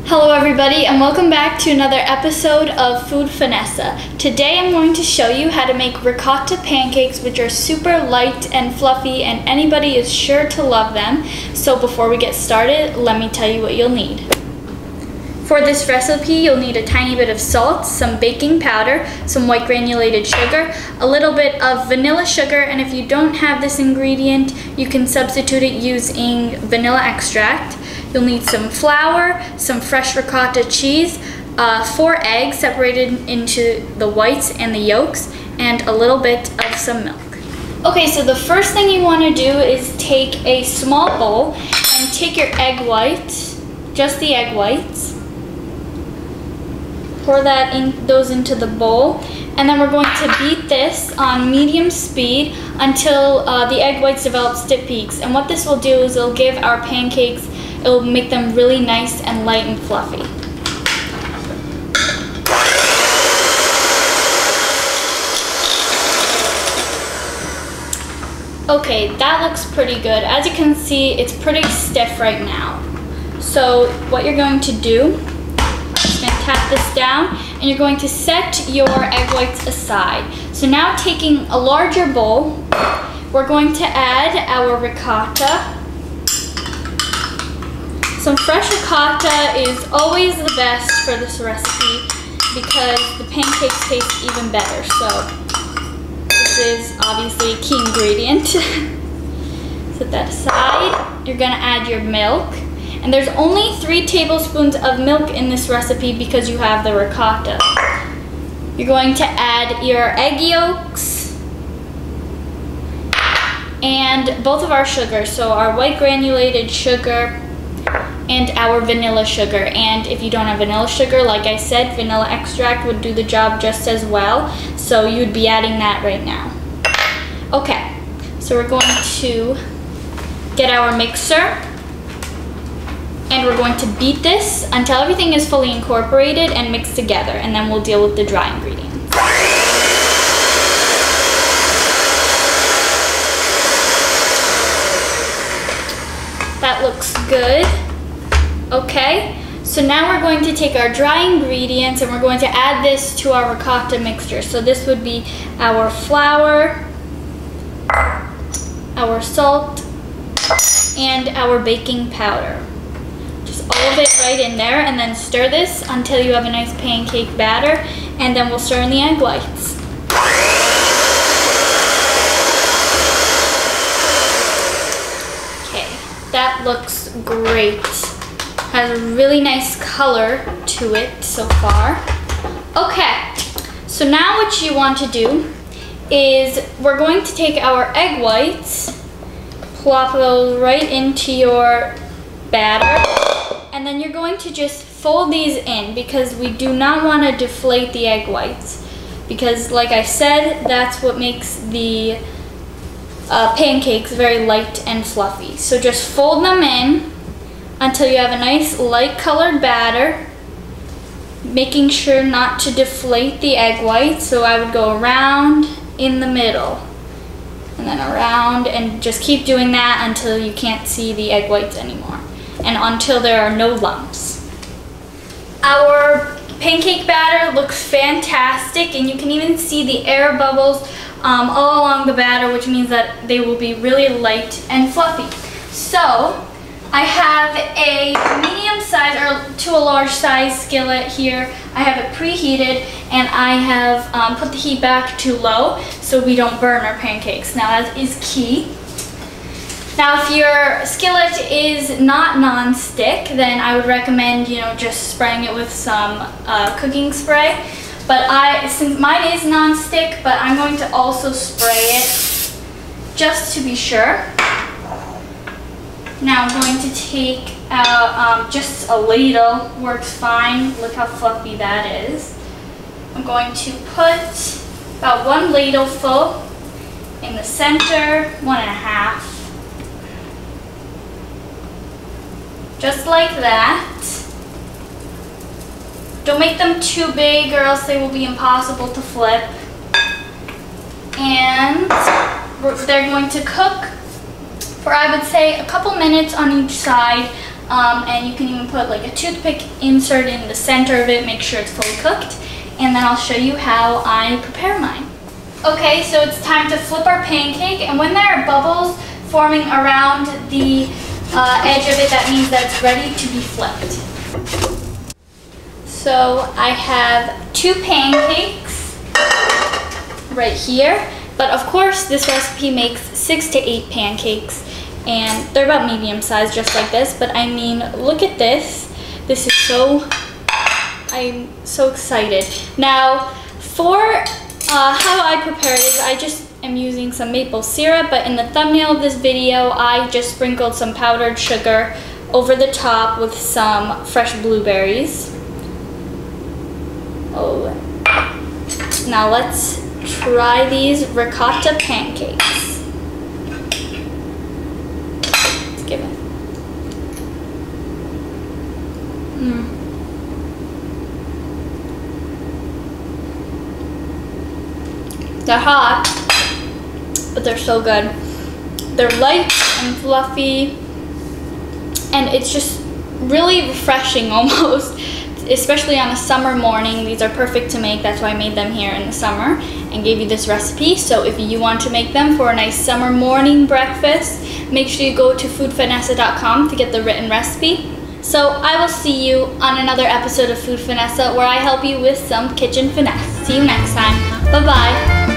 Hello everybody and welcome back to another episode of Food for Anessa. Today I'm going to show you how to make ricotta pancakes, which are super light and fluffy and anybody is sure to love them. So before we get started, let me tell you what you'll need. For this recipe, you'll need a tiny bit of salt, some baking powder, some white granulated sugar, a little bit of vanilla sugar, and if you don't have this ingredient, you can substitute it using vanilla extract. You'll need some flour, some fresh ricotta cheese, 4 eggs separated into the whites and the yolks, and a little bit of some milk. Okay, so the first thing you want to do is take a small bowl and take your egg whites, just the egg whites, pour those into the bowl, and then we're going to beat this on medium speed until the egg whites develop stiff peaks. And what this will do is it'll give our pancakes, it'll make them really nice and light and fluffy. Okay, that looks pretty good. As you can see, it's pretty stiff right now. So what you're going to do, just going to tap this down, and you're going to set your egg whites aside. So now taking a larger bowl, we're going to add our ricotta. Some fresh ricotta is always the best for this recipe because the pancakes taste even better. So this is obviously a key ingredient. Set that aside. You're going to add your milk. And there's only 3 tablespoons of milk in this recipe because you have the ricotta. You're going to add your egg yolks and both of our sugars, so our white granulated sugar and our vanilla sugar. And if you don't have vanilla sugar, like I said, vanilla extract would do the job just as well, so you'd be adding that right now. Okay, so we're going to get our mixer and we're going to beat this until everything is fully incorporated and mixed together, and then we'll deal with the dry ingredients. That looks good. Okay, so now we're going to take our dry ingredients and we're going to add this to our ricotta mixture. So this would be our flour, our salt, and our baking powder. Just all of it right in there, and then stir this until you have a nice pancake batter, and then we'll stir in the egg whites. Okay, that looks great. Has a really nice color to it so far. Okay, so now what you want to do is we're going to take our egg whites, plop those right into your batter, and then you're going to just fold these in because we do not want to deflate the egg whites, because like I said, that's what makes the pancakes very light and fluffy. So just fold them in until you have a nice light colored batter, making sure not to deflate the egg white. So I would go around in the middle and then around, and just keep doing that until you can't see the egg whites anymore and until there are no lumps. Our pancake batter looks fantastic, and you can even see the air bubbles all along the batter, which means that they will be really light and fluffy. So I have a medium size or to a large size skillet here. I have it preheated, and I have put the heat back to low so we don't burn our pancakes. Now that is key. Now if your skillet is not non-stick, then I would recommend, just spraying it with some cooking spray. But since mine is non-stick, but I'm going to also spray it just to be sure. Now I'm going to take out just a ladle, works fine. Look how fluffy that is. I'm going to put about 1 ladle full in the center, 1.5. Just like that. Don't make them too big or else they will be impossible to flip. And they're going to cook for, I would say, a couple minutes on each side and you can even put like a toothpick insert in the center of it, make sure it's fully cooked, and then I'll show you how I prepare mine. Okay, so it's time to flip our pancake, and when there are bubbles forming around the edge of it, that means that it's ready to be flipped. So I have 2 pancakes right here, but of course this recipe makes 6 to 8 pancakes, and they're about medium size, just like this. But I mean, look at this. This is I'm so excited. Now, for how I prepare it is I just am using some maple syrup, but in the thumbnail of this video, I just sprinkled some powdered sugar over the top with some fresh blueberries. Oh, now let's try these ricotta pancakes. Let's give it. They're hot, but they're so good. They're light and fluffy, and it's just really refreshing almost, especially on a summer morning. These are perfect to make. That's why I made them here in the summer and gave you this recipe. So if you want to make them for a nice summer morning breakfast, make sure you go to foodfornessa.com to get the written recipe. So I will see you on another episode of Food Finessa, where I help you with some kitchen finesse. See you next time. Bye-bye.